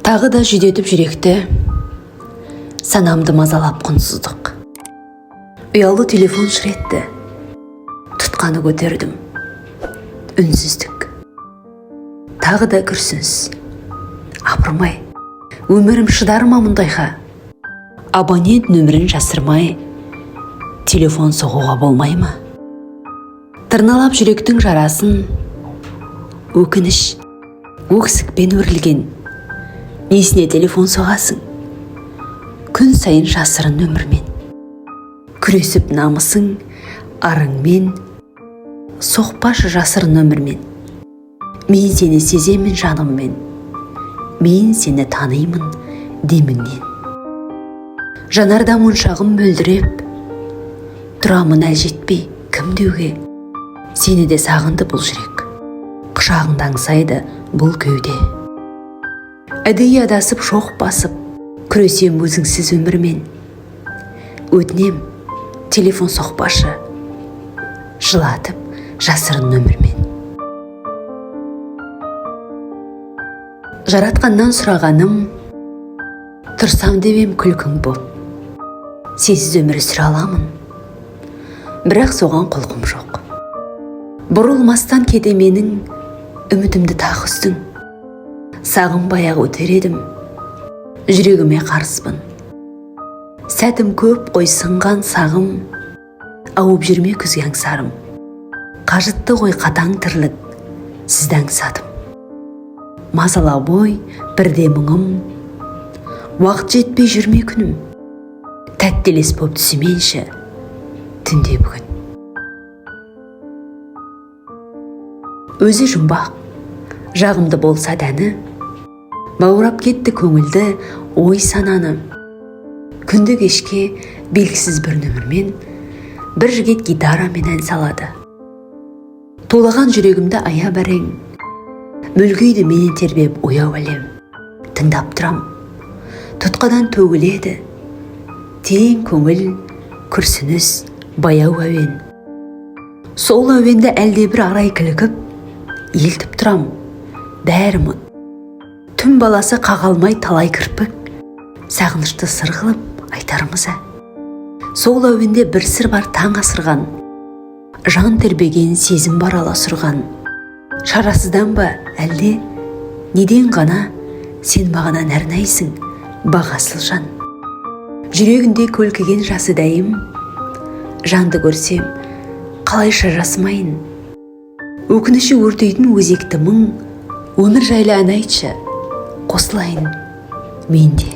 Тағы да жүдетіп жүректі, санамды мазалап құнсыздық. Ұялы телефон шыр етті, тұтқаны көтердім, үнсіздік. Тағы да күрсінсіз, апырмай, өмірім шыдар ма мұндайға? Абонент нөмірін жасырмай, телефон соғуға болмай ма? Тырналап жүректің жарасын, өкініш, өксікпен өрілген, несіне телефон соғасың? Күн сайын жасырын өмірмен, күресіп намысың, арыңмен, соқпашы жасырын өмірмен. Мен сені сеземін жаныммен, мен сені танимын деміңнен. Жанарда мұншағым мөлдіреп, тұрамын әл жетпей кім деуге? Сені де сағынды бұл жүрек, құшағыңда аңсайды бұл кеуде. Әдейі адасып шоқ басып, күресем өзіңсіз өмірмен. Өтінем, телефон соқпашы, жылатып жасырын өмірмен. Жаратқаннан сұрағаным, тұрсам девем күлкің боп. Сенсіз өмір сүре аламын, бірақ соған құлқым жоқ. Бұрылмастан кете менің үмітімді тағы үстің. Сағынбай ақ өтер едім, жүрегіме қарыспын. Сәтім көп қой сынған сағым, ауып жүрме күзге аңсарым. Қажытты ғой қатаң тірлік, сізді аңсадым. Мазала бой бірде мұңым, уақыт жетпей жүрме күнім. Тәттелес боп түсіменші, түнде бүгін. Өзі жұмбақ, жағымды болса дәні, баурап кетті көңілді ой сананы. Күнді кешке белгісіз бір нөмірмен, бір жігет гитарамен ән салады. Толаған жүрегімді ая бәрең, мүлгейді менен тербеп ояу әлем. Тыңдап тұрам, тұтқадан төгіледі, тең көңіл, күрсініс, баяу әуен. Сол әуенді әлде бір арай кілігіп, елтіп тұрам, бәрі мұң. Түн баласы қағалмай талай кірпік, сағынышты сырғылып айтарымыза. Сол әуенде бір сыр бар таң асырған, жан тербеген сезім бар аласұрған. Шарасыздан ба әлде, неден ғана сен маған әрнайсың, бағасыл жан. Жүрегінде көлкіген жасы дәйім, жанды көрсем, қалайша жасымайын. Өкініші өртейтін өзекті мұң, өмір жайлы ән айтшы, қосылайын мен де.